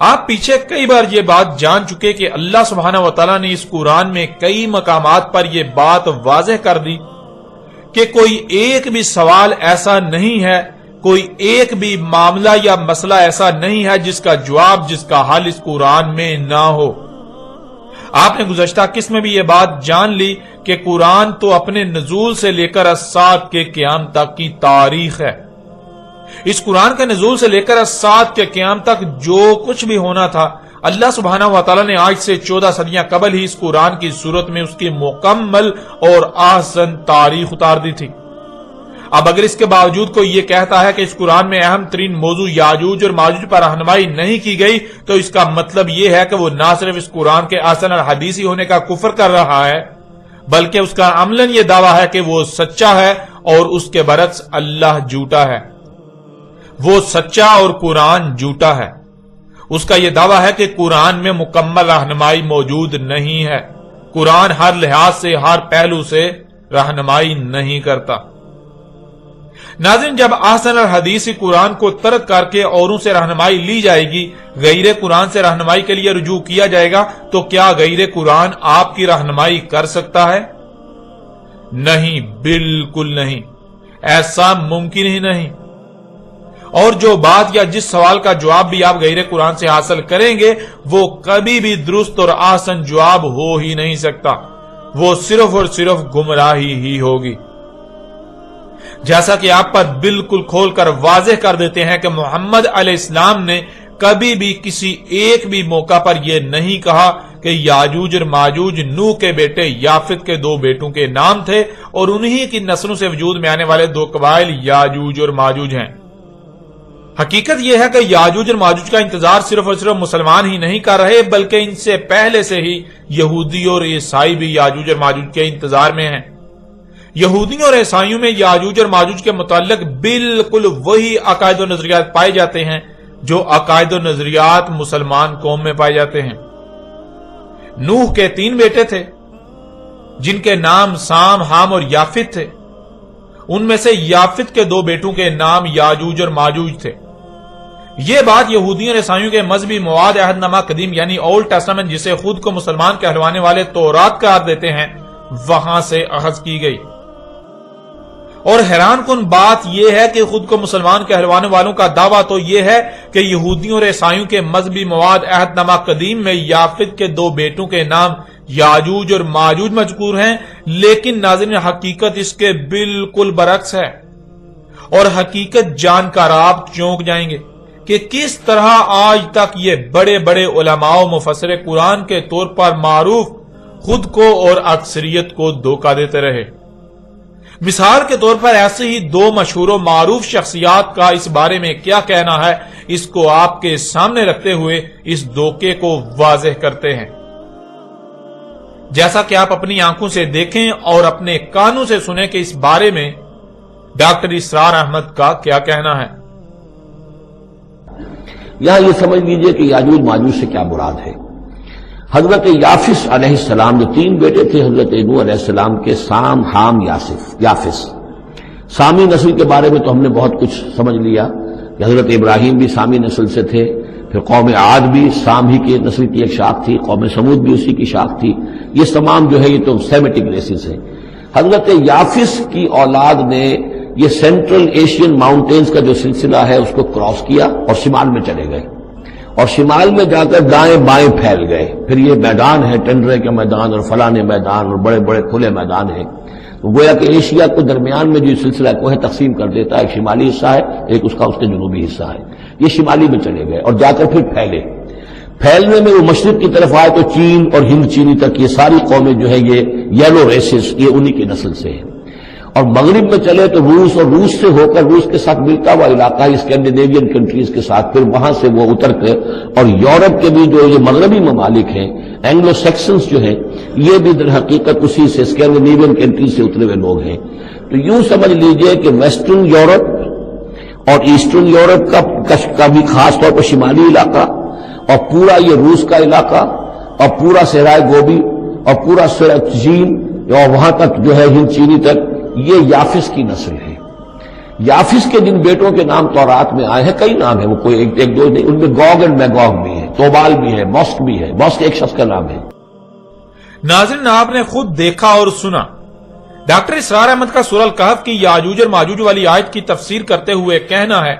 آپ پیچھے کئی بار یہ بات جان چکے کہ اللہ سبحانہ و تعالیٰ نے اس قرآن میں کئی مقامات پر یہ بات واضح کر دی کہ کوئی ایک بھی سوال ایسا نہیں ہے، کوئی ایک بھی معاملہ یا مسئلہ ایسا نہیں ہے جس کا جواب، جس کا حل اس قرآن میں نہ ہو۔ آپ نے گزشتہ قسط میں بھی یہ بات جان لی کہ قرآن تو اپنے نزول سے لے کر الساعۃ کے قیام تک کی تاریخ ہے۔ اس قرآن کے نزول سے لے کر الساعۃ کے قیام تک جو کچھ بھی ہونا تھا، اللہ سبحانہ و تعالیٰ نے آج سے 14 صدیاں قبل ہی اس قرآن کی صورت میں اس کی مکمل اور احسن تاریخ اتار دی تھی۔ اب اگر اس کے باوجود کوئی یہ کہتا ہے کہ اس قرآن میں اہم ترین موضوع یاجوج اور ماجوج پر رہنمائی نہیں کی گئی، تو اس کا مطلب یہ ہے کہ وہ نہ صرف اس قرآن کے احسن الحدیثی ہونے کا کفر کر رہا ہے، بلکہ اس کا عملاً یہ دعویٰ ہے کہ وہ سچا ہے اور اس کے برعکس اللہ جھوٹا ہے۔ وہ سچا اور قرآن جھوٹا ہے۔ اس کا یہ دعویٰ ہے کہ قرآن میں مکمل رہنمائی موجود نہیں ہے۔ قرآن ہر لحاظ سے، ہر پہلو سے رہنمائی نہیں کرتا۔ ناظرین، جب احسن الحدیث قرآن کو ترک کر کے اوروں سے رہنمائی لی جائے گی، غیر قرآن سے رہنمائی کے لیے رجوع کیا جائے گا، تو کیا غیر قرآن آپ کی رہنمائی کر سکتا ہے؟ نہیں، بالکل نہیں، ایسا ممکن ہی نہیں۔ اور جو بات یا جس سوال کا جواب بھی آپ غیر قرآن سے حاصل کریں گے، وہ کبھی بھی درست اور احسن جواب ہو ہی نہیں سکتا، وہ صرف اور صرف گمراہی ہی ہوگی۔ جیسا کہ آپ پر بالکل کھول کر واضح کر دیتے ہیں کہ محمد علیہ السلام نے کبھی بھی کسی ایک بھی موقع پر یہ نہیں کہا کہ یاجوج اور ماجوج نوح کے بیٹے یافت کے 2 بیٹوں کے نام تھے اور انہی کی نسلوں سے وجود میں آنے والے 2 قبائل یاجوج اور ماجوج ہیں۔ حقیقت یہ ہے کہ یاجوج اور ماجوج کا انتظار صرف اور صرف مسلمان ہی نہیں کر رہے، بلکہ ان سے پہلے سے ہی یہودی اور عیسائی بھی یاجوج اور ماجوج کے انتظار میں ہیں۔ یہودیوں اور عیسائیوں میں یاجوج اور ماجوج کے متعلق بالکل وہی عقائد و نظریات پائے جاتے ہیں جو عقائد و نظریات مسلمان قوم میں پائے جاتے ہیں۔ نوح کے 3 بیٹے تھے جن کے نام سام، حام اور یافت تھے۔ ان میں سے یافت کے 2 بیٹوں کے نام یاجوج اور ماجوج تھے۔ یہ بات یہودیوں اور عیسائیوں کے مذہبی مواد عہد نامہ قدیم یعنی اولڈ ٹیسٹامنٹ، جسے خود کو مسلمان کہلوانے والے تورات قرار دیتے ہیں، وہاں سے اخذ کی گئی۔ اور حیران کن بات یہ ہے کہ خود کو مسلمان کہلوانے والوں کا دعویٰ تو یہ ہے کہ یہودیوں اور عیسائیوں کے مذہبی مواد عہد نامہ قدیم میں یافت کے 2 بیٹوں کے نام یاجوج اور ماجوج مذکور ہیں، لیکن ناظرین حقیقت اس کے بالکل برعکس ہے۔ اور حقیقت جان کر آپ چونک جائیں گے کہ کس طرح آج تک یہ بڑے بڑے علماء و مفسر قرآن کے طور پر معروف خود کو اور اکثریت کو دھوکہ دیتے رہے۔ مثال کے طور پر ایسے ہی 2 مشہور و معروف شخصیات کا اس بارے میں کیا کہنا ہے، اس کو آپ کے سامنے رکھتے ہوئے اس دھوکے کو واضح کرتے ہیں۔ جیسا کہ آپ اپنی آنکھوں سے دیکھیں اور اپنے کانوں سے سنیں کہ اس بارے میں ڈاکٹر اسرار احمد کا کیا کہنا ہے۔ یہاں یہ سمجھ لیجئے کہ یاجوج ماجوج سے کیا مراد ہے۔ حضرت یافس علیہ السلام جو 3 بیٹے تھے حضرت نوح علیہ السلام کے، سام، حام، یافس۔ سامی نسل کے بارے میں تو ہم نے بہت کچھ سمجھ لیا کہ حضرت ابراہیم بھی سامی نسل سے تھے، پھر قوم عاد بھی سام ہی کی نسل کی ایک شاخ تھی، قوم سمود بھی اسی کی شاخ تھی۔ یہ تمام جو ہے یہ تو سیمیٹک ریسز ہیں۔ حضرت یافس کی اولاد نے یہ سینٹرل ایشین ماؤنٹینز کا جو سلسلہ ہے اس کو کراس کیا اور شمال میں چلے گئے، اور شمال میں جا کر دائیں بائیں پھیل گئے۔ پھر یہ میدان ہے، ٹنڈرے کے میدان اور فلانے میدان اور بڑے بڑے کھلے میدان ہیں۔ تو گویا کہ ایشیا کو درمیان میں جو سلسلہ کوہ تقسیم کر دیتا ہے، ایک شمالی حصہ ہے، ایک اس کے جنوبی حصہ ہے۔ یہ شمالی میں چلے گئے اور جا کر پھر پھیلے۔ پھیلنے میں وہ مشرق کی طرف آئے تو چین اور ہند چینی تک یہ ساری قومیں جو ہے یہ یلو ریسز، یہ انہی کی نسل سے ہیں۔ اور مغرب میں چلے تو روس، اور روس سے ہو کر روس کے ساتھ ملتا ہوا علاقہ اسکینڈینیوین کنٹریز کے ساتھ، پھر وہاں سے وہ اتر کر اور یورپ کے بھی جو یہ مغربی ممالک ہیں، اینگلو سیکسنز جو ہیں، یہ بھی در حقیقت اسی سے اسکینڈینیوین کنٹریز سے اترے ہوئے لوگ ہیں۔ تو یوں سمجھ لیجئے کہ ویسٹرن یورپ اور ایسٹرن یورپ کا بھی خاص طور پر شمالی علاقہ، اور پورا یہ روس کا علاقہ، اور پورا صحرائے گوبی، اور پورا چین، اور وہاں تک جو ہے ہند چینی تک، یہ یافس کی نسل ہے۔ یافس کے جن بیٹوں کے نام تورات میں آئے ہیں کئی نام ہیں، وہ کوئی ایک دو نہیں، ان میں گوگ اینڈ میگوگ بھی ہے، توبال بھی ہے، بوسک بھی ہے، بوسک ایک شخص کا نام ہے۔ ناظرین، آپ نے خود دیکھا اور سنا، ڈاکٹر اسرار احمد کا سورہ الکہف کی یاجوج اور ماجوج والی آیت کی تفسیر کرتے ہوئے کہنا ہے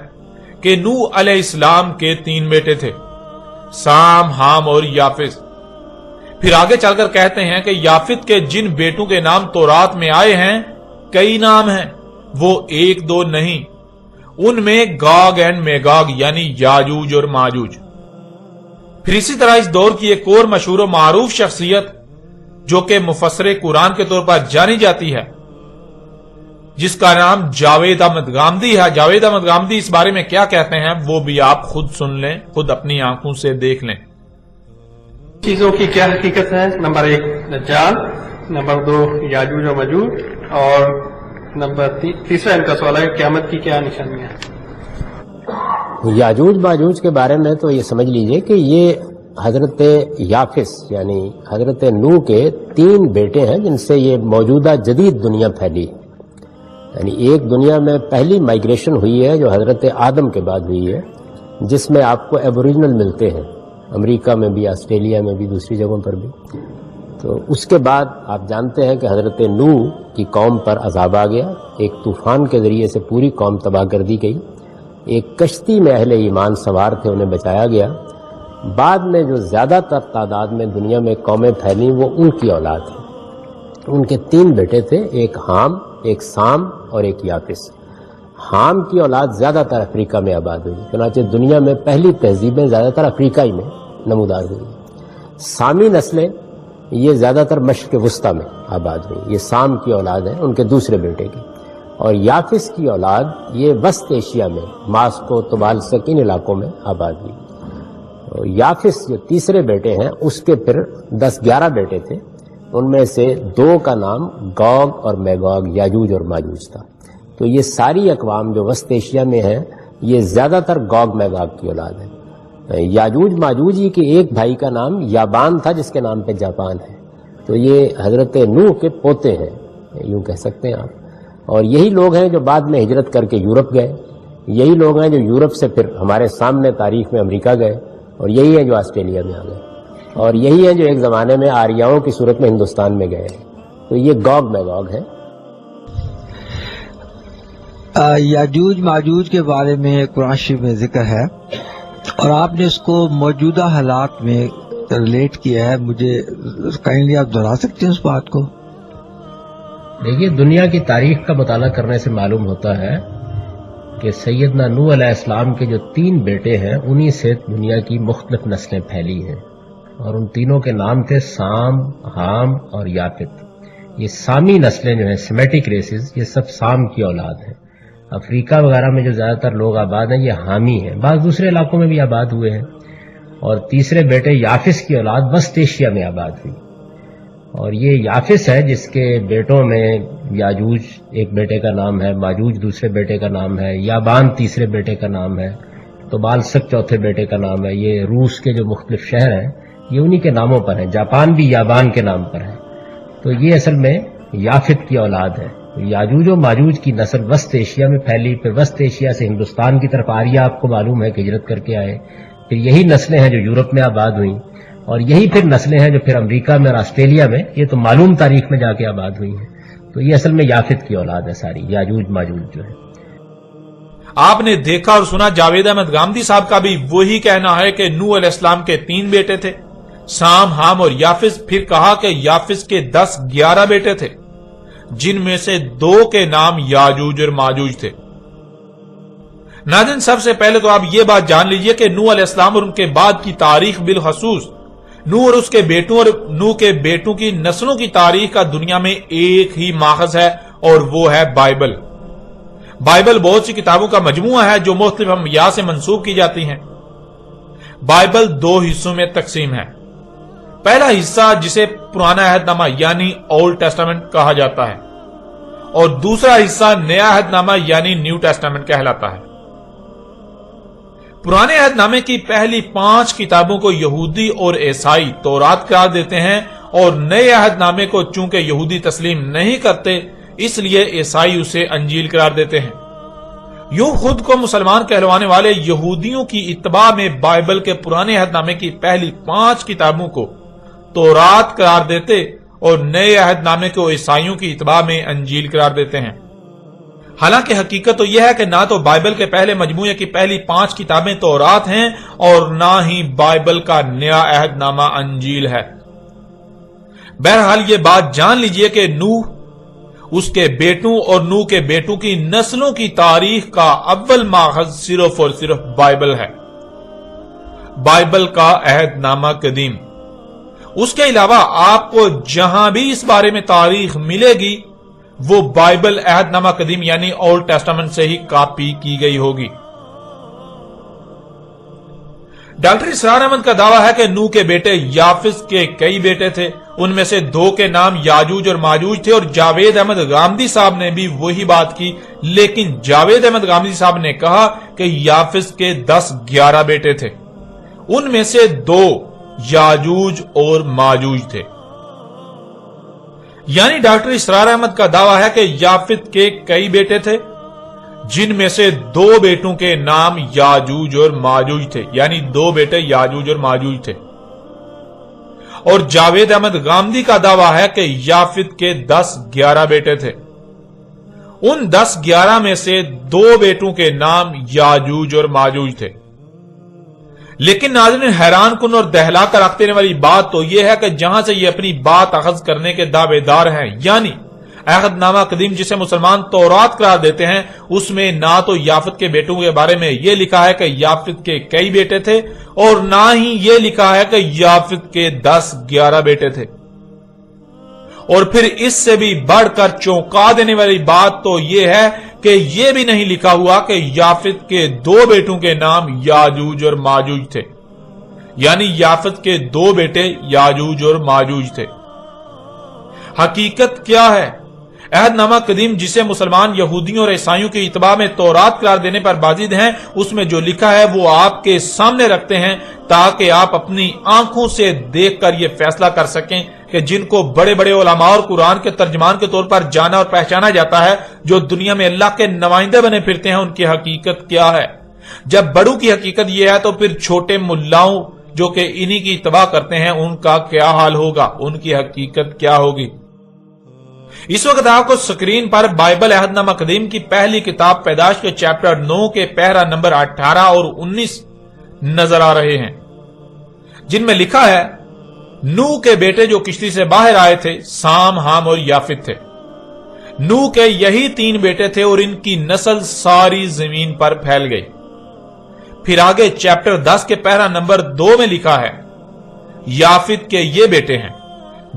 کہ نوح علیہ السلام کے 3 بیٹے تھے، سام، حام اور یافس۔ پھر آگے چل کر کہتے ہیں کہ یافت کے جن بیٹوں کے نام تورات میں آئے ہیں کئی نام ہیں، وہ 1-2 نہیں، ان میں گاگ اینڈ میگاگ یعنی یاجوج اور ماجوج۔ پھر اسی طرح اس دور کی ایک اور مشہور و معروف شخصیت جو کہ مفسر قرآن کے طور پر جانی جاتی ہے، جس کا نام جاوید احمد غامدی ہے۔ جاوید احمد غامدی اس بارے میں کیا کہتے ہیں وہ بھی آپ خود سن لیں، خود اپنی آنکھوں سے دیکھ لیں۔ چیزوں کی کیا حقیقت ہے؟ نمبر 1 دجال، نمبر 2 یاجوج و ماجوج، اور نمبر تیسرا ان کا سوال ہے قیامت کی کیا نشانیاں؟ یاجوج ماجوج کے بارے میں تو یہ سمجھ لیجئے کہ یہ حضرت یافس یعنی حضرت نوح کے 3 بیٹے ہیں جن سے یہ موجودہ جدید دنیا پھیلی، یعنی ایک دنیا میں پہلی مائگریشن ہوئی ہے جو حضرت آدم کے بعد ہوئی ہے، جس میں آپ کو ایبوریجنل ملتے ہیں، امریکہ میں بھی، آسٹریلیا میں بھی، دوسری جگہوں پر بھی۔ تو اس کے بعد آپ جانتے ہیں کہ حضرت نوح کی قوم پر عذاب آ گیا، ایک طوفان کے ذریعے سے پوری قوم تباہ کر دی گئی، ایک کشتی میں اہل ایمان سوار تھے، انہیں بچایا گیا۔ بعد میں جو زیادہ تر تعداد میں دنیا میں قومیں پھیلیں وہ ان کی اولاد ہے۔ ان کے 3 بیٹے تھے، ایک حام، ایک سام اور ایک یافس۔ حام کی اولاد زیادہ تر افریقہ میں آباد ہوئی، چنانچہ دنیا میں پہلی تہذیبیں زیادہ تر افریقہ ہی میں نمودار ہوئی۔ سامی نسلیں یہ زیادہ تر مشرق وسطیٰ میں آباد ہوئی، یہ سام کی اولاد ہے ان کے دوسرے بیٹے کی۔ اور یافس کی اولاد یہ وسط ایشیا میں ماسکو، طبالسک، ان علاقوں میں آباد ہوئی۔ اور یافس جو تیسرے بیٹے ہیں اس کے پھر 10-11 بیٹے تھے، ان میں سے 2 کا نام گوگ اور میگوگ یاجوج اور ماجوج تھا۔ تو یہ ساری اقوام جو وسط ایشیا میں ہیں یہ زیادہ تر گوگ میگوگ کی اولاد ہے۔ یاجوج ماجوج ہی کے ایک بھائی کا نام یابان تھا جس کے نام پہ جاپان ہے۔ تو یہ حضرت نوح کے پوتے ہیں، یوں کہہ سکتے ہیں آپ۔ اور یہی لوگ ہیں جو بعد میں ہجرت کر کے یورپ گئے، یہی لوگ ہیں جو یورپ سے پھر ہمارے سامنے تاریخ میں امریکہ گئے، اور یہی ہیں جو آسٹریلیا میں آ گئے، اور یہی ہیں جو ایک زمانے میں آریاؤں کی صورت میں ہندوستان میں گئے ہیں۔ تو یہ گوگ میگوگ ہے۔ یاجوج ماجوج کے بارے میں قرآن شریف میں ذکر ہے اور آپ نے اس کو موجودہ حالات میں ریلیٹ کیا ہے، مجھے کائنڈلی آپ دہرا سکتے ہیں اس بات کو؟ دیکھیے، دنیا کی تاریخ کا مطالعہ کرنے سے معلوم ہوتا ہے کہ سیدنا نوح علیہ السلام کے جو 3 بیٹے ہیں انہی سے دنیا کی مختلف نسلیں پھیلی ہیں، اور ان تینوں کے نام تھے سام، حام اور یافت۔ یہ سامی نسلیں جو ہیں، سیمیٹک ریسز، یہ سب سام کی اولاد ہیں۔ افریقہ وغیرہ میں جو زیادہ تر لوگ آباد ہیں یہ حامی ہیں، بعض دوسرے علاقوں میں بھی آباد ہوئے ہیں۔ اور تیسرے بیٹے یافس کی اولاد وسط ایشیا میں آباد ہوئی، اور یہ یافس ہے جس کے بیٹوں میں یاجوج ایک بیٹے کا نام ہے، ماجوج دوسرے بیٹے کا نام ہے، یابان تیسرے بیٹے کا نام ہے، طبالسک چوتھے بیٹے کا نام ہے۔ یہ روس کے جو مختلف شہر ہیں یہ انہی کے ناموں پر ہیں، جاپان بھی یابان کے نام پر ہے۔ تو یہ اصل میں یافت کی اولاد ہے۔ یاجوج و ماجوج کی نسل وسط ایشیا میں پھیلی، پھر وسط ایشیا سے ہندوستان کی طرف آریہ آپ کو معلوم ہے کہ ہجرت کر کے آئے، پھر یہی نسلیں ہیں جو یورپ میں آباد ہوئیں، اور یہی پھر نسلیں ہیں جو پھر امریکہ میں اور آسٹریلیا میں، یہ تو معلوم تاریخ میں جا کے آباد ہوئی ہیں۔ تو یہ اصل میں یافت کی اولاد ہے ساری، یاجوج ماجوج جو ہے۔ آپ نے دیکھا اور سنا، جاوید احمد غامدی صاحب کا بھی وہی کہنا ہے کہ نوح علیہ السلام کے 3 بیٹے تھے، سام، حام اور یافس۔ پھر کہا کہ یافس کے 10-11 بیٹے تھے، جن میں سے 2 کے نام یاجوج اور ماجوج تھے۔ ناظرین، سب سے پہلے تو آپ یہ بات جان لیجئے کہ نوح علیہ السلام اور ان کے بعد کی تاریخ بالخصوص نوح اور اس کے بیٹوں اور نوح کے بیٹوں کی نسلوں کی تاریخ کا دنیا میں ایک ہی ماخذ ہے، اور وہ ہے بائبل۔ بائبل بہت سی کتابوں کا مجموعہ ہے جو مختلف انبیاء سے منسوب کی جاتی ہیں۔ بائبل 2 حصوں میں تقسیم ہے۔ پہلا حصہ جسے پرانا عہد نامہ یعنی اولڈ ٹیسٹامنٹ کہا جاتا ہے، اور دوسرا حصہ نیا عہد نامہ یعنی نیو ٹیسٹامنٹ کہلاتا ہے۔ پرانے عہد نامے کی پہلی 5 کتابوں کو یہودی اور عیسائی تورات قرار دیتے ہیں، اور نئے عہد نامے کو چونکہ یہودی تسلیم نہیں کرتے اس لیے عیسائی اسے انجیل قرار دیتے ہیں۔ یوں خود کو مسلمان کہلوانے والے یہودیوں کی اتباع میں بائبل کے پرانے عہد نامے کی پہلی 5 کتابوں کو تورات قرار دیتے اور نئے عہد نامے کو عیسائیوں کی اتباع میں انجیل قرار دیتے ہیں۔ حالانکہ حقیقت تو یہ ہے کہ نہ تو بائبل کے پہلے مجموعے کی پہلی 5 کتابیں تورات ہیں اور نہ ہی بائبل کا نیا عہد نامہ انجیل ہے۔ بہرحال یہ بات جان لیجئے کہ نوح، اس کے بیٹوں اور نوح کے بیٹوں کی نسلوں کی تاریخ کا اول ماخذ صرف اور صرف بائبل ہے، بائبل کا عہد نامہ قدیم۔ اس کے علاوہ آپ کو جہاں بھی اس بارے میں تاریخ ملے گی وہ بائبل عہد نامہ قدیم یعنی اولڈ ٹیسٹامنٹ سے ہی کاپی کی گئی ہوگی۔ ڈاکٹر اسرار احمد کا دعویٰ ہے کہ نوح کے بیٹے یافس کے کئی بیٹے تھے، ان میں سے 2 کے نام یاجوج اور ماجوج تھے، اور جاوید احمد غامدی صاحب نے بھی وہی بات کی، لیکن جاوید احمد غامدی صاحب نے کہا کہ یافس کے 10-11 بیٹے تھے، ان میں سے 2 یاجوج اور ماجوج تھے۔ یعنی ڈاکٹر اسرار احمد کا دعویٰ ہے کہ یافت کے کئی بیٹے تھے، جن میں سے 2 بیٹوں کے نام یاجوج اور ماجوج تھے، یعنی 2 بیٹے یاجوج اور ماجوج تھے۔ اور جاوید احمد غامدی کا دعویٰ ہے کہ یافت کے 10-11 بیٹے تھے، ان 10-11 میں سے 2 بیٹوں کے نام یاجوج اور ماجوج تھے۔ لیکن ناظرین، حیران کن اور دہلا کر رکھ دینے والی بات تو یہ ہے کہ جہاں سے یہ اپنی بات اخذ کرنے کے دعوے دار ہیں، یعنی عہد نامہ قدیم جسے مسلمان تورات قرار دیتے ہیں، اس میں نہ تو یافت کے بیٹوں کے بارے میں یہ لکھا ہے کہ یافت کے کئی بیٹے تھے، اور نہ ہی یہ لکھا ہے کہ یافت کے 10-11 بیٹے تھے۔ اور پھر اس سے بھی بڑھ کر چونکا دینے والی بات تو یہ ہے کہ یہ بھی نہیں لکھا ہوا کہ یافت کے 2 بیٹوں کے نام یاجوج اور ماجوج تھے، یعنی یافت کے 2 بیٹے یاجوج اور ماجوج تھے۔ حقیقت کیا ہے؟ عہد نامہ قدیم جسے مسلمان یہودیوں اور عیسائیوں کی اتباع میں تورات قرار دینے پر بازید ہیں، اس میں جو لکھا ہے وہ آپ کے سامنے رکھتے ہیں تاکہ آپ اپنی آنکھوں سے دیکھ کر یہ فیصلہ کر سکیں کہ جن کو بڑے بڑے علماء اور قرآن کے ترجمان کے طور پر جانا اور پہچانا جاتا ہے، جو دنیا میں اللہ کے نمائندے بنے پھرتے ہیں، ان کی حقیقت کیا ہے۔ جب بڑوں کی حقیقت یہ ہے تو پھر چھوٹے ملاؤں جو کہ انہی کی اتباع کرتے ہیں ان کا کیا حال ہوگا، ان کی حقیقت کیا ہوگی۔ اس وقت آپ کو سکرین پر بائبل عہد نامہ قدیم کی پہلی کتاب پیدائش کے چیپٹر 9 کے پیرا نمبر 18 اور 19 نظر آ رہے ہیں، جن میں لکھا ہے، نوح کے بیٹے جو کشتی سے باہر آئے تھے سام، حام اور یافت تھے۔ نوح کے یہی 3 بیٹے تھے اور ان کی نسل ساری زمین پر پھیل گئی۔ پھر آگے چیپٹر 10 کے پیرا نمبر 2 میں لکھا ہے، یافت کے یہ بیٹے ہیں،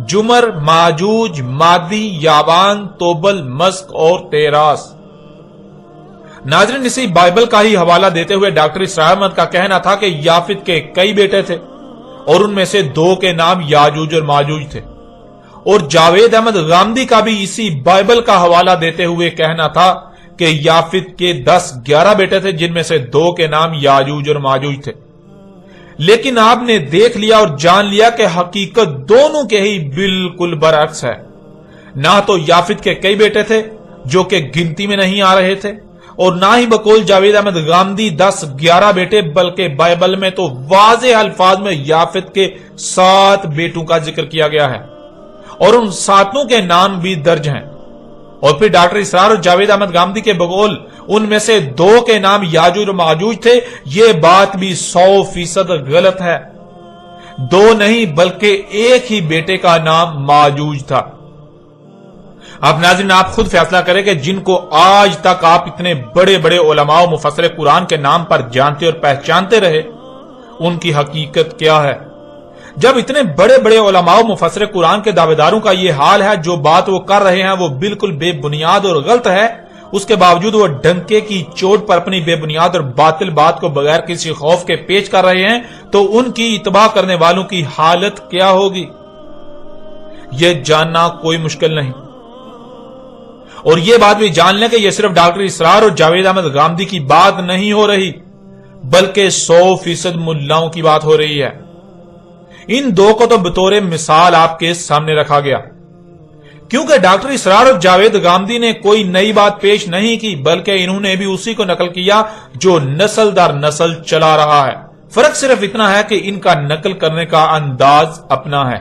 جمر، ماجوج، مادی، یابان، توبل، مسک اور تیراس۔ ناظرین، اسی بائبل کا ہی حوالہ دیتے ہوئے ڈاکٹر اسرار احمد کا کہنا تھا کہ یافت کے کئی بیٹے تھے اور ان میں سے 2 کے نام یاجوج اور ماجوج تھے، اور جاوید احمد غامدی کا بھی اسی بائبل کا حوالہ دیتے ہوئے کہنا تھا کہ یافت کے 10-11 بیٹے تھے، جن میں سے 2 کے نام یاجوج اور ماجوج تھے۔ لیکن آپ نے دیکھ لیا اور جان لیا کہ حقیقت دونوں کے ہی بالکل برعکس ہے۔ نہ تو یافت کے کئی بیٹے تھے جو کہ گنتی میں نہیں آ رہے تھے، اور نہ ہی بقول جاوید احمد غامدی 10-11 بیٹے، بلکہ بائبل میں تو واضح الفاظ میں یافت کے 7 بیٹوں کا ذکر کیا گیا ہے، اور ان 7 کے نام بھی درج ہیں۔ اور پھر ڈاکٹر اسرار اور جاوید احمد غامدی کے بقول ان میں سے 2 کے نام یاجوج اور ماجوج تھے، یہ بات بھی 100% غلط ہے۔ 2 نہیں بلکہ ایک ہی بیٹے کا نام ماجوج تھا۔ اب ناظرین، آپ خود فیصلہ کریں کہ جن کو آج تک آپ اتنے بڑے بڑے علماء و مفسر قرآن کے نام پر جانتے اور پہچانتے رہے، ان کی حقیقت کیا ہے؟ جب اتنے بڑے بڑے علماء و مفسر قرآن کے دعوے داروں کا یہ حال ہے، جو بات وہ کر رہے ہیں وہ بالکل بے بنیاد اور غلط ہے، اس کے باوجود وہ ڈنکے کی چوٹ پر اپنی بے بنیاد اور باطل بات کو بغیر کسی خوف کے پیش کر رہے ہیں، تو ان کی اتباع کرنے والوں کی حالت کیا ہوگی، یہ جاننا کوئی مشکل نہیں۔ اور یہ بات بھی جان لیں کہ یہ صرف ڈاکٹر اسرار اور جاوید احمد غامدی کی بات نہیں ہو رہی، بلکہ 100% ملاؤں کی بات ہو رہی ہے۔ ان 2 کو تو بطور مثال آپ کے سامنے رکھا گیا کیونکہ ڈاکٹر اسرار اور جاوید گامدی نے کوئی نئی بات پیش نہیں کی، بلکہ انہوں نے بھی اسی کو نقل کیا جو نسل در نسل چلا رہا ہے۔ فرق صرف اتنا ہے کہ ان کا نقل کرنے کا انداز اپنا ہے۔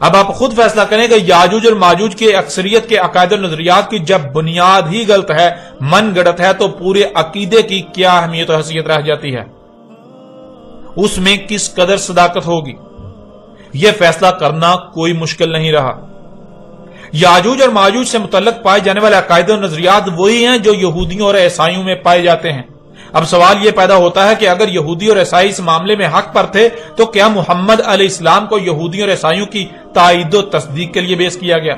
اب آپ خود فیصلہ کریں کہ یاجوج اور ماجوج کے اکثریت کے عقائد و نظریات کی جب بنیاد ہی غلط ہے، من گڑت ہے، تو پورے عقیدے کی کیا اہمیت و حیثیت رہ جاتی ہے؟ اس میں کس قدر صداقت ہوگی؟ یہ فیصلہ کرنا کوئی مشکل نہیں رہا۔ یاجوج اور ماجوج سے متعلق پائے جانے والے عقائد و نظریات وہی ہیں جو یہودیوں اور عیسائیوں میں پائے جاتے ہیں۔ اب سوال یہ پیدا ہوتا ہے کہ اگر یہودی اور عیسائی اس معاملے میں حق پر تھے تو کیا محمد علیہ السلام کو یہودیوں اور عیسائیوں کی تائید و تصدیق کے لیے پیش کیا گیا؟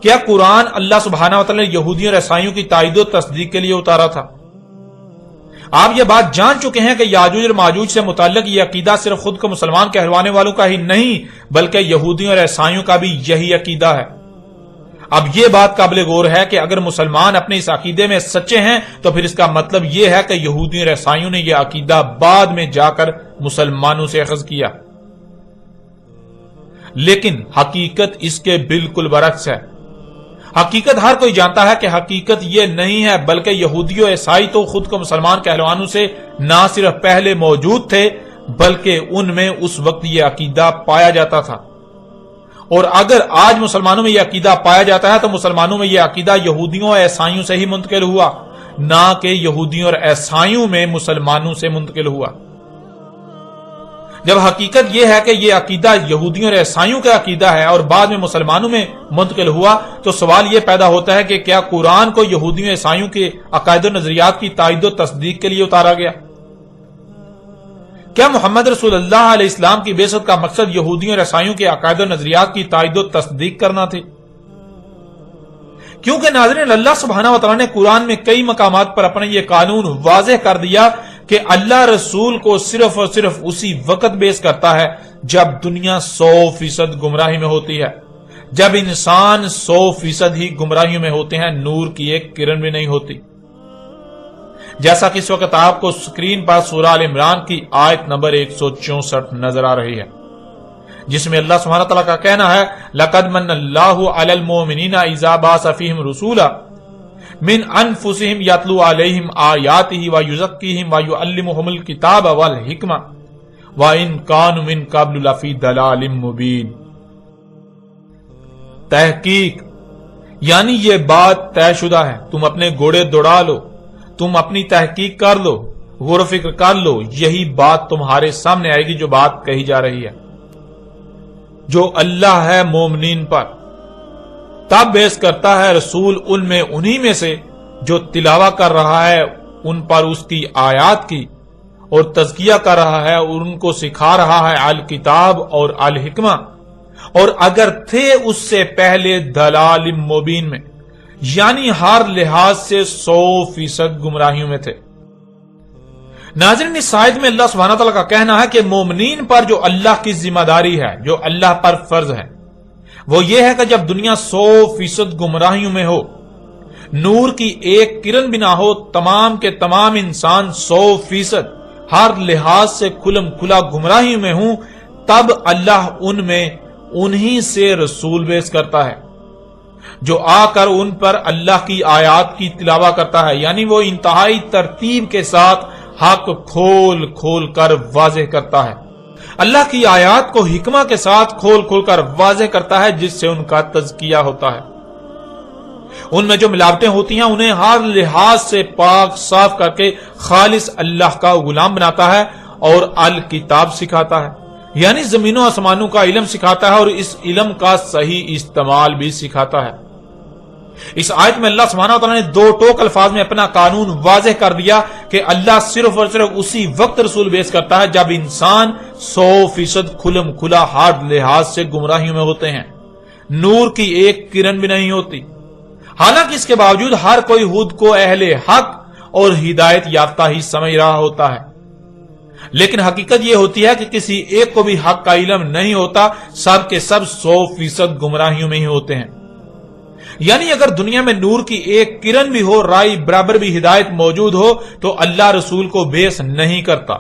کیا قرآن اللہ سبحانہ وتعالی نے یہودیوں اور عیسائیوں کی تائید و تصدیق کے لیے اتارا تھا؟ آپ یہ بات جان چکے ہیں کہ یاجوج اور ماجوج سے متعلق یہ عقیدہ صرف خود کو مسلمان کہلوانے والوں کا ہی نہیں بلکہ یہودیوں اور عیسائیوں کا بھی یہی عقیدہ ہے۔ اب یہ بات قابل غور ہے کہ اگر مسلمان اپنے اس عقیدے میں سچے ہیں تو پھر اس کا مطلب یہ ہے کہ یہودیوں اور عیسائیوں نے یہ عقیدہ بعد میں جا کر مسلمانوں سے اخذ کیا، لیکن حقیقت اس کے بالکل برعکس ہے۔ حقیقت ہر کوئی جانتا ہے کہ حقیقت یہ نہیں ہے، بلکہ یہودی و عیسائی تو خود کو مسلمان کہلوانوں سے نہ صرف پہلے موجود تھے بلکہ ان میں اس وقت یہ عقیدہ پایا جاتا تھا، اور اگر آج مسلمانوں میں یہ عقیدہ پایا جاتا ہے تو مسلمانوں میں یہ عقیدہ یہودیوں اور عیسائیوں سے ہی منتقل ہوا، نہ کہ یہودیوں اور عیسائیوں میں مسلمانوں سے منتقل ہوا۔ جب حقیقت یہ ہے کہ یہ عقیدہ یہودیوں اور عیسائیوں کا عقیدہ ہے اور بعد میں مسلمانوں میں منتقل ہوا، تو سوال یہ پیدا ہوتا ہے کہ کیا قرآن کو یہودیوں اور عیسائیوں کے عقائد و نظریات کی تائید و تصدیق کے لیے اتارا گیا؟ کیا محمد رسول اللہ علیہ السلام کی بعثت کا مقصد یہودیوں اور عیسائیوں کے عقائد و نظریات کی تائید و تصدیق کرنا تھی؟ کیونکہ ناظرین، اللہ سبحانہ وتعالی نے قرآن میں کئی مقامات پر اپنا یہ قانون واضح کر دیا کہ اللہ رسول کو صرف اور صرف اسی وقت بیعث کرتا ہے جب دنیا 100% گمراہی میں ہوتی ہے، جب انسان 100% ہی گمراہیوں میں ہوتے ہیں، نور کی ایک کرن بھی نہیں ہوتی۔ جیسا کہ اس وقت آپ کو سکرین پر سورہ آل عمران کی آیت نمبر 164 نظر آ رہی ہے، جس میں اللہ سبحانہ تعالیٰ کا کہنا ہے لَقَدْ مَنَّ اللَّهُ عَلَى الْمُؤْمِنِينَ إِذَا بَعَثَ فِيهِمْ رُسُولًا مِنْ أَنفُسِهِمْ يَتْلُو عَلَيْهِمْ آيَاتِهِ وَيُزَكِّيهِمْ وَيُعَلِّمُهُمُ الْكِتَابَ وَالْحِكْمَةَ وَإِنْ كَانُوا مِنْ قَبْلُ لَفِي ضَلَالٍ مُبِينٍ۔ تحقیق یعنی یہ بات طے شدہ ہے، تم اپنے گھوڑے دوڑا لو، تم اپنی تحقیق کر لو، غور و فکر کر لو، یہی بات تمہارے سامنے آئے گی جو بات کہی جا رہی ہے۔ جو اللہ ہے مومنین پر تب بیعث کرتا ہے رسول ان میں انہی میں سے جو تلاوہ کر رہا ہے ان پر اس کی آیات کی اور تزکیہ کر رہا ہے اور ان کو سکھا رہا ہے الکتاب اور الحکمہ، اور اگر تھے اس سے پہلے دلال مبین میں، یعنی ہر لحاظ سے 100% گمراہیوں میں تھے۔ ناظرین، اس آیت میں اللہ سبحانہ تعالیٰ کا کہنا ہے کہ مومنین پر جو اللہ کی ذمہ داری ہے، جو اللہ پر فرض ہے، وہ یہ ہے کہ جب دنیا 100% گمراہیوں میں ہو، نور کی ایک کرن بھی نہ ہو، تمام کے تمام انسان 100% ہر لحاظ سے کھلم کھلا گمراہیوں میں ہوں، تب اللہ ان میں انہی سے رسول بیعث کرتا ہے جو آ کر ان پر اللہ کی آیات کی تلاوہ کرتا ہے، یعنی وہ انتہائی ترتیب کے ساتھ حق کھول کھول کر واضح کرتا ہے، اللہ کی آیات کو حکمہ کے ساتھ کھول کھول کر واضح کرتا ہے، جس سے ان کا تزکیہ ہوتا ہے۔ ان میں جو ملاوٹیں ہوتی ہیں انہیں ہر لحاظ سے پاک صاف کر کے خالص اللہ کا غلام بناتا ہے اور الکتاب سکھاتا ہے، یعنی زمینوں آسمانوں کا علم سکھاتا ہے اور اس علم کا صحیح استعمال بھی سکھاتا ہے۔ اس آیت میں اللہ سبحانہ وتعالی نے دو ٹوک الفاظ میں اپنا قانون واضح کر دیا کہ اللہ صرف اور صرف اسی وقت رسول بیعث کرتا ہے جب انسان 100% کھلم کھلا ہر لحاظ سے گمراہیوں میں ہوتے ہیں، نور کی ایک کرن بھی نہیں ہوتی۔ حالانکہ اس کے باوجود ہر کوئی خود کو اہل حق اور ہدایت یافتہ ہی سمجھ رہا ہوتا ہے، لیکن حقیقت یہ ہوتی ہے کہ کسی ایک کو بھی حق کا علم نہیں ہوتا، سب کے سب 100% گمراہیوں میں ہی ہوتے ہیں۔ یعنی اگر دنیا میں نور کی ایک کرن بھی ہو، رائی برابر بھی ہدایت موجود ہو، تو اللہ رسول کو بیعث نہیں کرتا،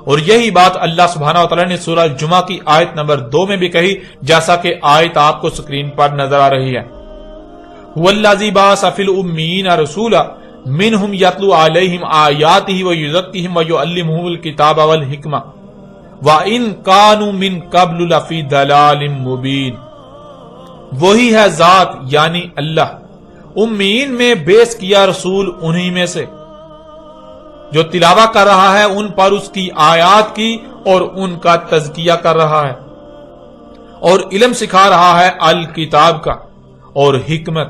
اور یہی بات اللہ سبحانہ وتعالی نے سورہ الجمعہ کی آیت نمبر 2 میں بھی کہی، جیسا کہ آیت آپ کو سکرین پر نظر آ رہی ہے۔ وَالَّذِي بَعَثَ فِي الْأُمِّيِّينَ رَسُولًا مِّنْهُمْ يَتْلُو عَلَيْهِمْ آيَاتِهِ وَيُزَكِّيهِمْ وَيُعَلِّمُهُمُ الْكِتَابَ وَالْحِكْمَةَ وَإِن كَانُوا مِن قَبْلُ لَفِي ضَلَالٍ مُّبِينٍ۔ وہی ہے ذات یعنی اللہ امیین میں بیس کیا رسول انہی میں سے جو تلاوت کر رہا ہے ان پر اس کی آیات کی اور ان کا تزکیہ کر رہا ہے اور علم سکھا رہا ہے الکتاب کا اور حکمت،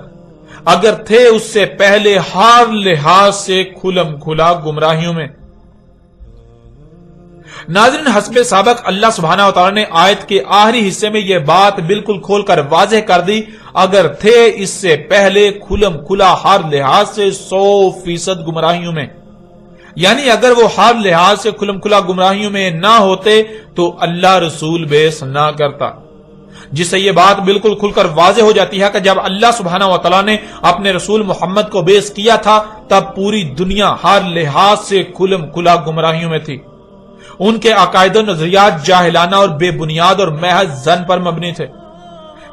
اگر تھے اس سے پہلے ہر لحاظ سے کھلم کھلا گمراہیوں میں۔ ناظرین، حسب سابق اللہ سبحانہ وتعالی نے آیت کے آخری حصے میں یہ بات بالکل کھول کر واضح کر دی، اگر تھے اس سے پہلے کھلم کھلا ہر لحاظ سے 100% گمراہیوں میں، یعنی اگر وہ ہر لحاظ سے کھلم کھلا گمراہیوں میں نہ ہوتے تو اللہ رسول بیس نہ کرتا، جس سے یہ بات بالکل کھل کر واضح ہو جاتی ہے کہ جب اللہ سبحانہ وتعالی نے اپنے رسول محمد کو بیس کیا تھا تب پوری دنیا ہر لحاظ سے کھلم کھلا گمراہیوں میں تھی۔ ان کے عقائد و نظریات جاہلانہ اور بے بنیاد اور محض ظن پر مبنی تھے،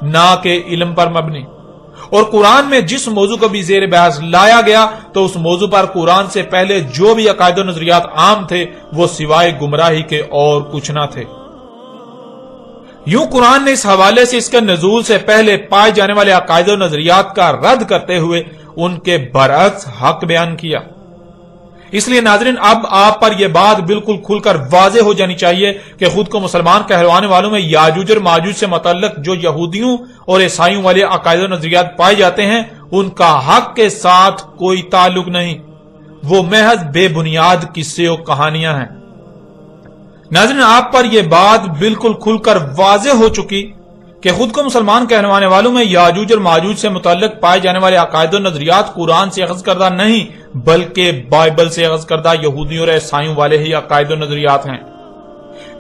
نہ کہ علم پر مبنی، اور قرآن میں جس موضوع کو بھی زیر بحث لایا گیا تو اس موضوع پر قرآن سے پہلے جو بھی عقائد و نظریات عام تھے وہ سوائے گمراہی کے اور کچھ نہ تھے۔ یوں قرآن نے اس حوالے سے اس کے نزول سے پہلے پائے جانے والے عقائد و نظریات کا رد کرتے ہوئے ان کے برعکس حق بیان کیا۔ اس لیے ناظرین، اب آپ پر یہ بات بالکل کھل کر واضح ہو جانی چاہیے کہ خود کو مسلمان کہلوانے والوں میں یاجوج اور ماجوج سے متعلق جو یہودیوں اور عیسائیوں والے عقائد و نظریات پائے جاتے ہیں ان کا حق کے ساتھ کوئی تعلق نہیں، وہ محض بے بنیاد قصے اور کہانیاں ہیں۔ ناظرین، آپ پر یہ بات بالکل کھل کر واضح ہو چکی کہ خود کو مسلمان کہلوانے والوں میں یاجوج اور ماجوج سے متعلق پائے جانے والے عقائد و نظریات قرآن سے اخذ کردہ نہیں بلکہ بائبل سے اخذ کردہ یہودیوں اور عیسائیوں والے ہی عقائد و نظریات ہیں۔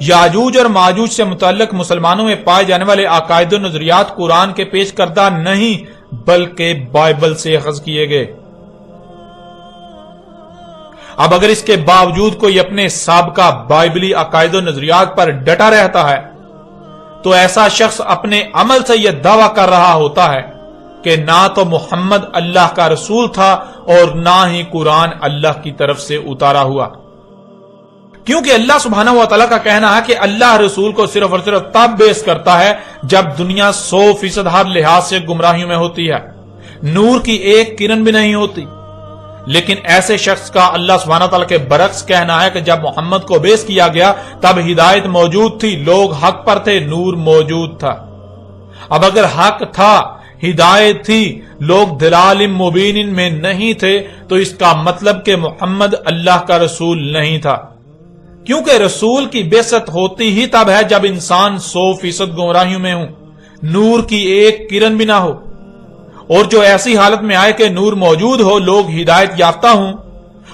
یاجوج اور ماجوج سے متعلق مسلمانوں میں پائے جانے والے عقائد و نظریات قرآن کے پیش کردہ نہیں بلکہ بائبل سے اخذ کیے گئے۔ اب اگر اس کے باوجود کوئی اپنے سابقہ بائبلی عقائد و نظریات پر ڈٹا رہتا ہے تو ایسا شخص اپنے عمل سے یہ دعویٰ کر رہا ہوتا ہے کہ نہ تو محمد اللہ کا رسول تھا اور نہ ہی قرآن اللہ کی طرف سے اتارا ہوا، کیونکہ اللہ سبحانہ و تعالیٰ کا کہنا ہے کہ اللہ رسول کو صرف اور صرف تب بیس کرتا ہے جب دنیا 100% ہر لحاظ سے گمراہیوں میں ہوتی ہے، نور کی ایک کرن بھی نہیں ہوتی۔ لیکن ایسے شخص کا اللہ سبحانہ تعالیٰ کے برعکس کہنا ہے کہ جب محمد کو بیس کیا گیا تب ہدایت موجود تھی، لوگ حق پر تھے، نور موجود تھا۔ اب اگر حق تھا، ہدایت تھی، لوگ دلال مبین میں نہیں تھے تو اس کا مطلب کہ محمد اللہ کا رسول نہیں تھا، کیونکہ رسول کی بعثت ہوتی ہی تب ہے جب انسان 100% گمراہیوں میں ہوں، نور کی ایک کرن بھی نہ ہو، اور جو ایسی حالت میں آئے کہ نور موجود ہو، لوگ ہدایت یافتہ ہوں،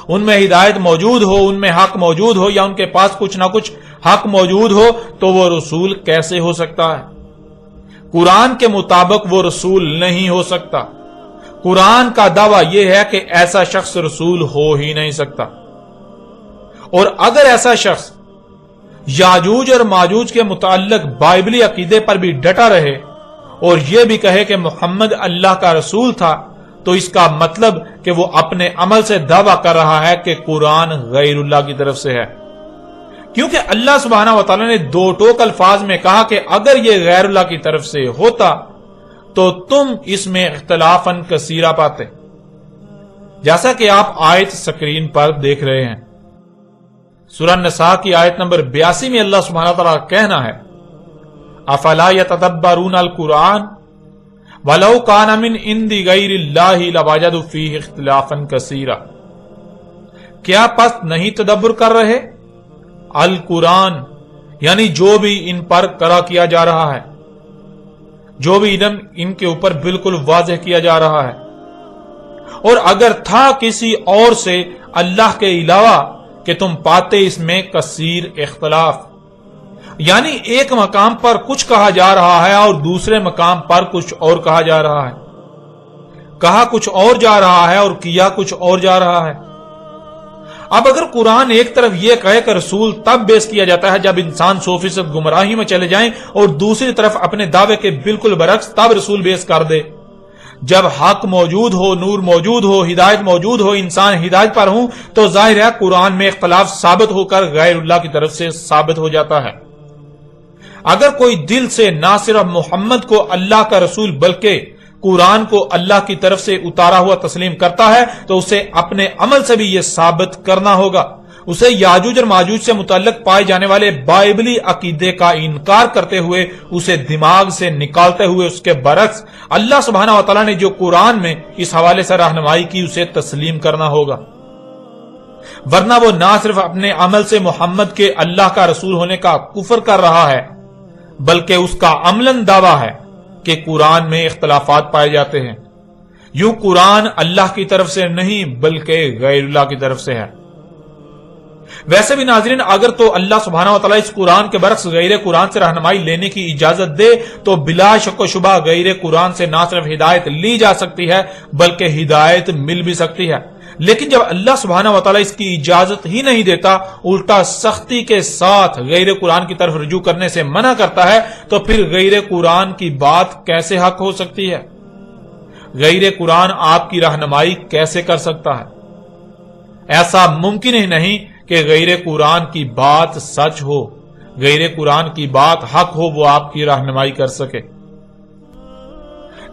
ان میں ہدایت موجود ہو، ان میں حق موجود ہو، یا ان کے پاس کچھ نہ کچھ حق موجود ہو، تو وہ رسول کیسے ہو سکتا ہے؟ قرآن کے مطابق وہ رسول نہیں ہو سکتا۔ قرآن کا دعویٰ یہ ہے کہ ایسا شخص رسول ہو ہی نہیں سکتا، اور اگر ایسا شخص یاجوج اور ماجوج کے متعلق بائبلی عقیدے پر بھی ڈٹا رہے اور یہ بھی کہے کہ محمد اللہ کا رسول تھا تو اس کا مطلب کہ وہ اپنے عمل سے دعویٰ کر رہا ہے کہ قرآن غیر اللہ کی طرف سے ہے، کیونکہ اللہ سبحانہ وتعالی نے دو ٹوک الفاظ میں کہا کہ اگر یہ غیر اللہ کی طرف سے ہوتا تو تم اس میں اختلافاً کثیرہ پاتے، جیسا کہ آپ آیت سکرین پر دیکھ رہے ہیں۔ سورہ نساء کی آیت نمبر 82 میں اللہ سبحانہ وتعالی کا کہنا ہے افلا یتدبرون القرآن ولو کان من عند غیر اللہ لوجدوا فیہ اختلافا کثیرا، کیا پس نہیں تدبر کر رہے القرآن، یعنی جو بھی ان پر قرأ کیا جا رہا ہے، جو بھی علم ان کے اوپر بالکل واضح کیا جا رہا ہے، اور اگر تھا کسی اور سے اللہ کے علاوہ کہ تم پاتے اس میں کثیر اختلاف، یعنی ایک مقام پر کچھ کہا جا رہا ہے اور دوسرے مقام پر کچھ اور کہا جا رہا ہے، کہا کچھ اور جا رہا ہے اور کیا کچھ اور جا رہا ہے۔ اب اگر قرآن ایک طرف یہ کہے کہ رسول تب بیس کیا جاتا ہے جب انسان 100% گمراہی میں چلے جائیں، اور دوسری طرف اپنے دعوے کے بالکل برعکس تب رسول بیس کر دے، جب حق موجود ہو، نور موجود ہو، ہدایت موجود ہو، انسان ہدایت پر ہوں، تو ظاہر ہے قرآن میں اختلاف ثابت ہو کر غیر اللہ کی طرف سے ثابت ہو جاتا ہے۔ اگر کوئی دل سے نہ صرف محمد کو اللہ کا رسول بلکہ قرآن کو اللہ کی طرف سے اتارا ہوا تسلیم کرتا ہے تو اسے اپنے عمل سے بھی یہ ثابت کرنا ہوگا۔ اسے یاجوج اور ماجوج سے متعلق پائے جانے والے بائبلی عقیدے کا انکار کرتے ہوئے، اسے دماغ سے نکالتے ہوئے اس کے برعکس اللہ سبحانہ و تعالیٰ نے جو قرآن میں اس حوالے سے رہنمائی کی اسے تسلیم کرنا ہوگا، ورنہ وہ نہ صرف اپنے عمل سے محمد کے اللہ کا رسول ہونے کا کفر کر رہا ہے، بلکہ اس کا عملاً دعویٰ ہے کہ قرآن میں اختلافات پائے جاتے ہیں۔ یوں قرآن اللہ کی طرف سے نہیں بلکہ غیر اللہ کی طرف سے ہے۔ ویسے بھی ناظرین، اگر تو اللہ سبحانہ و تعالیٰ اس قرآن کے برعکس غیر قرآن سے رہنمائی لینے کی اجازت دے تو بلا شک و شبہ غیر قرآن سے نہ صرف ہدایت لی جا سکتی ہے بلکہ ہدایت مل بھی سکتی ہے، لیکن جب اللہ سبحانہ و تعالیٰ اس کی اجازت ہی نہیں دیتا، الٹا سختی کے ساتھ غیر قرآن کی طرف رجوع کرنے سے منع کرتا ہے، تو پھر غیر قرآن کی بات کیسے حق ہو سکتی ہے؟ غیر قرآن آپ کی رہنمائی کیسے کر سکتا ہے؟ ایسا ممکن ہی نہیں کہ غیر قرآن کی بات سچ ہو، غیر قرآن کی بات حق ہو، وہ آپ کی رہنمائی کر سکے۔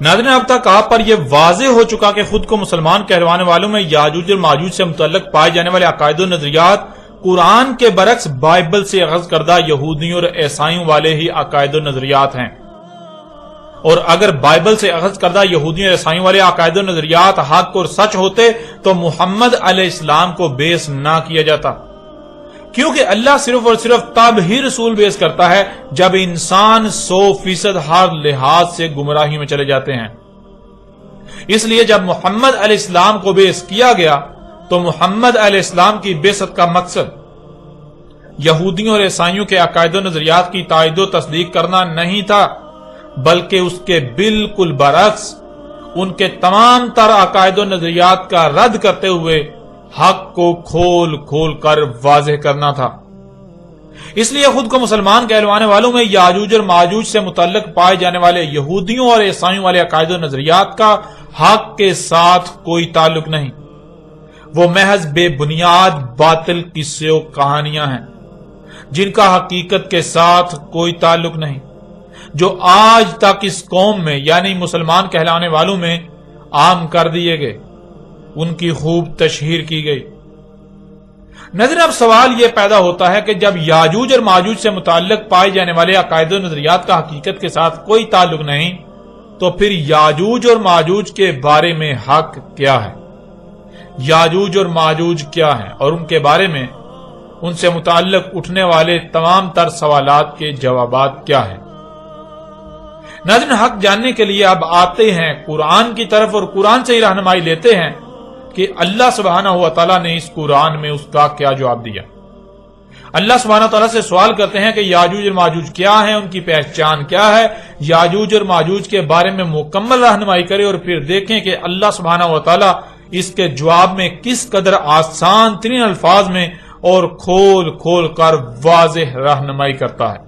ناظرین، اب تک آپ پر یہ واضح ہو چکا کہ خود کو مسلمان کہلوانے والوں میں یاجوج اور ماجوج سے متعلق پائے جانے والے عقائد و نظریات قرآن کے برعکس بائبل سے اخذ کردہ یہودیوں اور عیسائیوں والے ہی عقائد و نظریات ہیں، اور اگر بائبل سے اخذ کردہ یہودیوں اور عیسائیوں والے عقائد و نظریات حق اور سچ ہوتے تو محمد علیہ السلام کو بیس نہ کیا جاتا، کیونکہ اللہ صرف اور صرف تب ہی رسول بیس کرتا ہے جب انسان 100% ہر لحاظ سے گمراہی میں چلے جاتے ہیں۔ اس لیے جب محمد علیہ السلام کو بیس کیا گیا تو محمد علیہ السلام کی بعثت کا مقصد یہودیوں اور عیسائیوں کے عقائد و نظریات کی تائید و تصدیق کرنا نہیں تھا، بلکہ اس کے بالکل برعکس ان کے تمام تر عقائد و نظریات کا رد کرتے ہوئے حق کو کھول کھول کر واضح کرنا تھا۔ اس لیے خود کو مسلمان کہلوانے والوں میں یاجوج اور ماجوج سے متعلق پائے جانے والے یہودیوں اور عیسائیوں والے عقائد و نظریات کا حق کے ساتھ کوئی تعلق نہیں، وہ محض بے بنیاد باطل قصے و کہانیاں ہیں جن کا حقیقت کے ساتھ کوئی تعلق نہیں، جو آج تک اس قوم میں یعنی مسلمان کہلانے والوں میں عام کر دیے گئے، ان کی خوب تشہیر کی گئی۔ نظر اب سوال یہ پیدا ہوتا ہے کہ جب یاجوج اور ماجوج سے متعلق پائے جانے والے عقائد و نظریات کا حقیقت کے ساتھ کوئی تعلق نہیں، تو پھر یاجوج اور ماجوج کے بارے میں حق کیا ہے؟ یاجوج اور ماجوج کیا ہیں اور ان کے بارے میں ان سے متعلق اٹھنے والے تمام تر سوالات کے جوابات کیا ہیں؟ ناظرین، حق جاننے کے لیے اب آتے ہیں قرآن کی طرف اور قرآن سے ہی رہنمائی لیتے ہیں کہ اللہ سبحانہ و تعالیٰ نے اس قرآن میں اس کا کیا جواب دیا۔ اللہ سبحانہ تعالیٰ سے سوال کرتے ہیں کہ یاجوج اور ماجوج کیا ہیں، ان کی پہچان کیا ہے، یاجوج اور ماجوج کے بارے میں مکمل رہنمائی کرے، اور پھر دیکھیں کہ اللہ سبحانہ و تعالیٰ اس کے جواب میں کس قدر آسان ترین الفاظ میں اور کھول کھول کر واضح رہنمائی کرتا ہے۔